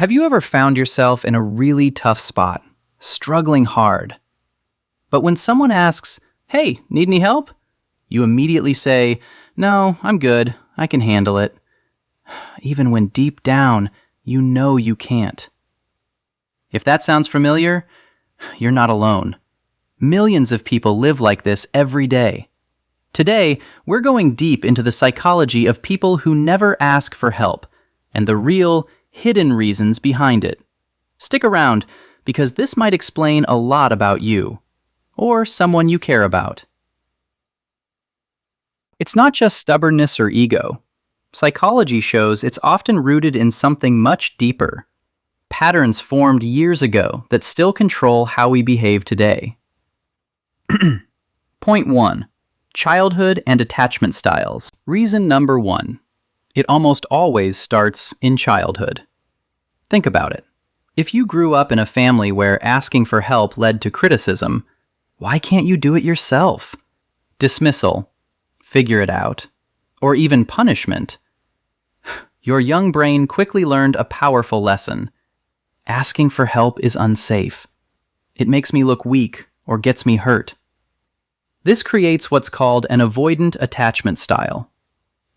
Have you ever found yourself in a really tough spot, struggling hard? But when someone asks, "Hey, need any help?" you immediately say, "No, I'm good. I can handle it." Even when deep down, you know you can't. If that sounds familiar, you're not alone. Millions of people live like this every day. Today, we're going deep into the psychology of people who never ask for help and the real, hidden reasons behind it. Stick around, because this might explain a lot about you, or someone you care about. It's not just stubbornness or ego. Psychology shows it's often rooted in something much deeper. Patterns formed years ago that still control how we behave today. Point 1. Childhood and attachment styles. Reason number 1. It almost always starts in childhood. Think about it. If you grew up in a family where asking for help led to criticism, why can't you do it yourself? Dismissal, figure it out, or even punishment. Your young brain quickly learned a powerful lesson. Asking for help is unsafe. It makes me look weak or gets me hurt. This creates what's called an avoidant attachment style.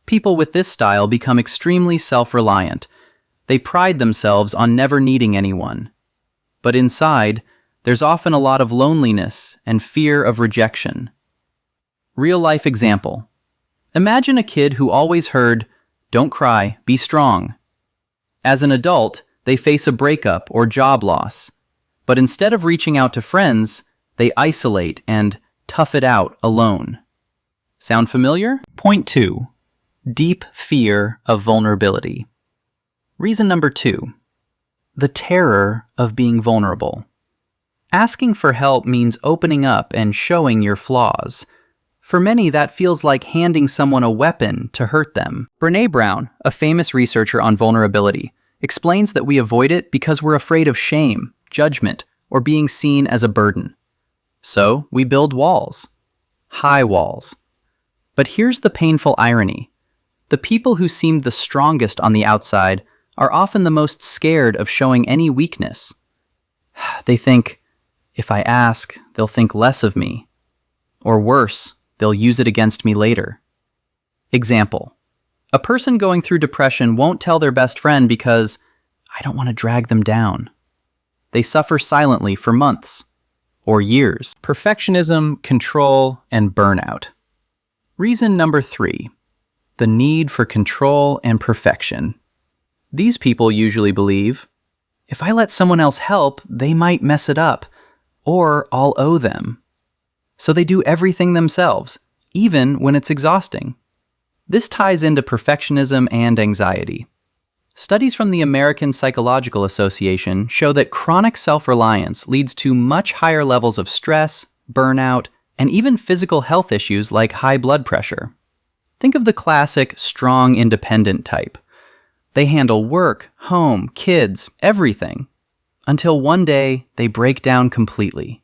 People with this style become extremely self-reliant. They pride themselves on never needing anyone. But inside, there's often a lot of loneliness and fear of rejection. Real-life example. Imagine a kid who always heard, "Don't cry, be strong." As an adult, they face a breakup or job loss. But instead of reaching out to friends, they isolate and tough it out alone. Sound familiar? Point 2. Deep fear of vulnerability. Reason number 2. The terror of being vulnerable. Asking for help means opening up and showing your flaws. For many, that feels like handing someone a weapon to hurt them. Brené Brown, a famous researcher on vulnerability, explains that we avoid it because we're afraid of shame, judgment, or being seen as a burden. So we build walls. High walls. But here's the painful irony. The people who seem the strongest on the outside are often the most scared of showing any weakness. They think, if I ask, they'll think less of me. Or worse, they'll use it against me later. Example. A person going through depression won't tell their best friend because I don't want to drag them down. They suffer silently for months or years. Perfectionism, control, and burnout. Reason number 3. The need for control and perfection. These people usually believe, if I let someone else help, they might mess it up, or I'll owe them. So they do everything themselves, even when it's exhausting. This ties into perfectionism and anxiety. Studies from the American Psychological Association show that chronic self-reliance leads to much higher levels of stress, burnout, and even physical health issues like high blood pressure. Think of the classic strong, independent type. They handle work, home, kids, everything, until one day they break down completely.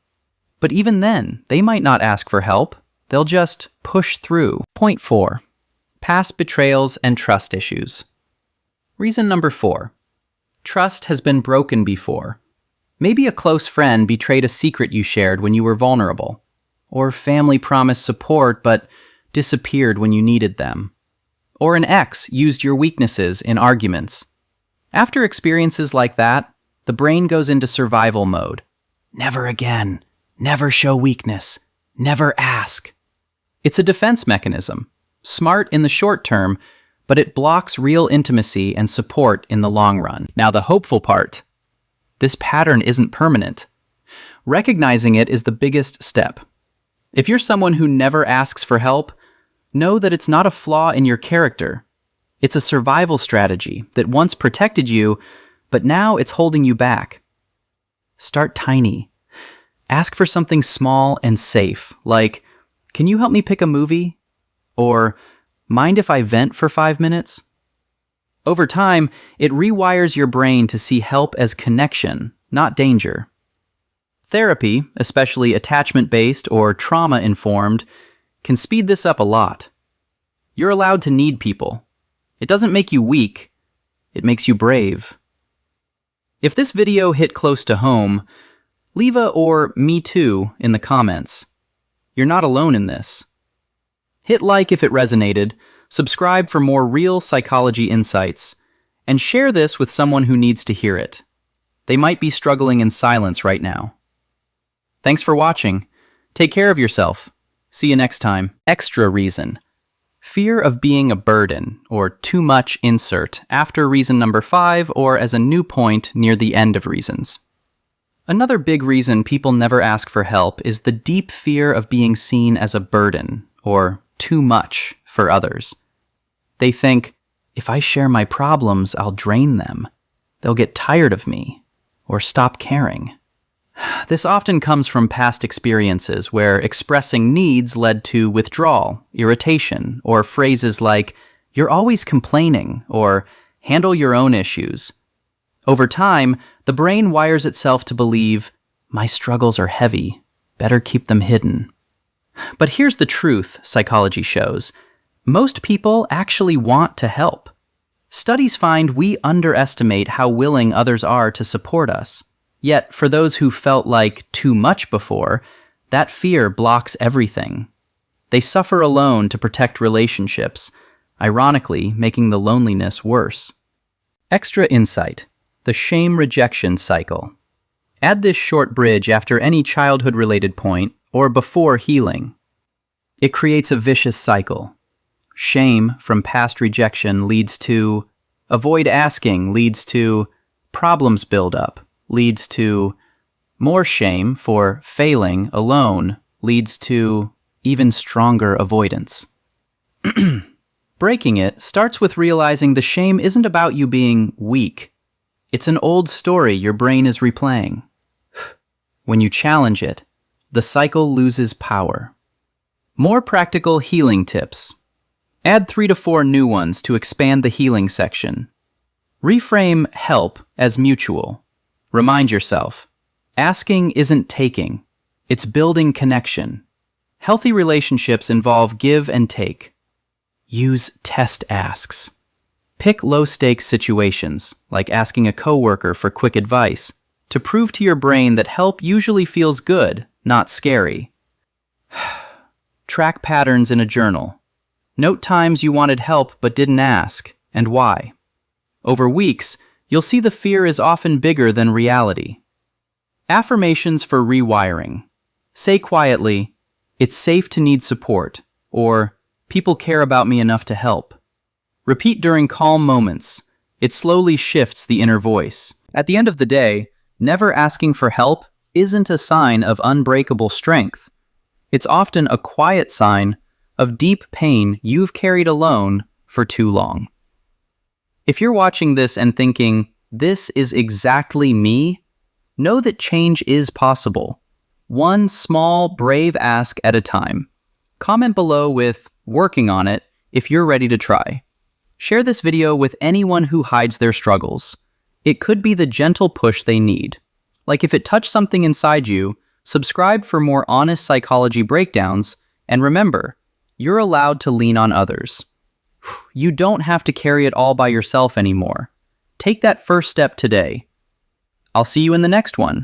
But even then, they might not ask for help. They'll just push through. Point 4. Past betrayals and trust issues. Reason number 4. Trust has been broken before. Maybe a close friend betrayed a secret you shared when you were vulnerable, or family promised support but disappeared when you needed them, or an ex used your weaknesses in arguments. After experiences like that, the brain goes into survival mode. Never again. Never show weakness. Never ask. It's a defense mechanism, smart in the short term, but it blocks real intimacy and support in the long run. Now the hopeful part. This pattern isn't permanent. Recognizing it is the biggest step. If you're someone who never asks for help, know that it's not a flaw in your character. It's a survival strategy that once protected you, but now it's holding you back. Start tiny. Ask for something small and safe, like, "Can you help me pick a movie?" Or, "Mind if I vent for 5 minutes?" Over time, it rewires your brain to see help as connection, not danger. Therapy, especially attachment-based or trauma-informed, can speed this up a lot. You're allowed to need people. It doesn't make you weak. It makes you brave. If this video hit close to home, leave a or me too in the comments. You're not alone in this. Hit like if it resonated, subscribe for more real psychology insights, and share this with someone who needs to hear it. They might be struggling in silence right now. Thanks for watching. Take care of yourself. See you next time. Extra reason. Fear of being a burden, or too much insert, after reason number 5 or as a new point near the end of reasons. Another big reason people never ask for help is the deep fear of being seen as a burden, or too much for others. They think, if I share my problems, I'll drain them. They'll get tired of me, or stop caring. This often comes from past experiences where expressing needs led to withdrawal, irritation, or phrases like, "You're always complaining," or "handle your own issues." Over time, the brain wires itself to believe, "My struggles are heavy, better keep them hidden." But here's the truth, psychology shows. Most people actually want to help. Studies find we underestimate how willing others are to support us. Yet, for those who felt like too much before, that fear blocks everything. They suffer alone to protect relationships, ironically making the loneliness worse. Extra insight: the shame-rejection cycle. Add this short bridge after any childhood-related point or before healing. It creates a vicious cycle. Shame from past rejection leads to avoid asking, leads to problems build up, leads to more shame for failing alone, leads to even stronger avoidance. Breaking it starts with realizing the shame isn't about you being weak. It's an old story your brain is replaying. When you challenge it, the cycle loses power. More practical healing tips. Add 3 to 4 new ones to expand the healing section. Reframe help as mutual. Remind yourself, asking isn't taking, it's building connection. Healthy relationships involve give and take. Use test asks. Pick low-stakes situations, like asking a coworker for quick advice, to prove to your brain that help usually feels good, not scary. Track patterns in a journal. Note times you wanted help but didn't ask, and why. Over weeks, you'll see the fear is often bigger than reality. Affirmations for rewiring. Say quietly, "It's safe to need support," or "People care about me enough to help." Repeat during calm moments. It slowly shifts the inner voice. At the end of the day, never asking for help isn't a sign of unbreakable strength. It's often a quiet sign of deep pain you've carried alone for too long. If you're watching this and thinking, "This is exactly me," know that change is possible. One small, brave ask at a time. Comment below with "working on it" if you're ready to try. Share this video with anyone who hides their struggles. It could be the gentle push they need. Like if it touched something inside you, subscribe for more honest psychology breakdowns, and remember, you're allowed to lean on others. You don't have to carry it all by yourself anymore. Take that first step today. I'll see you in the next one.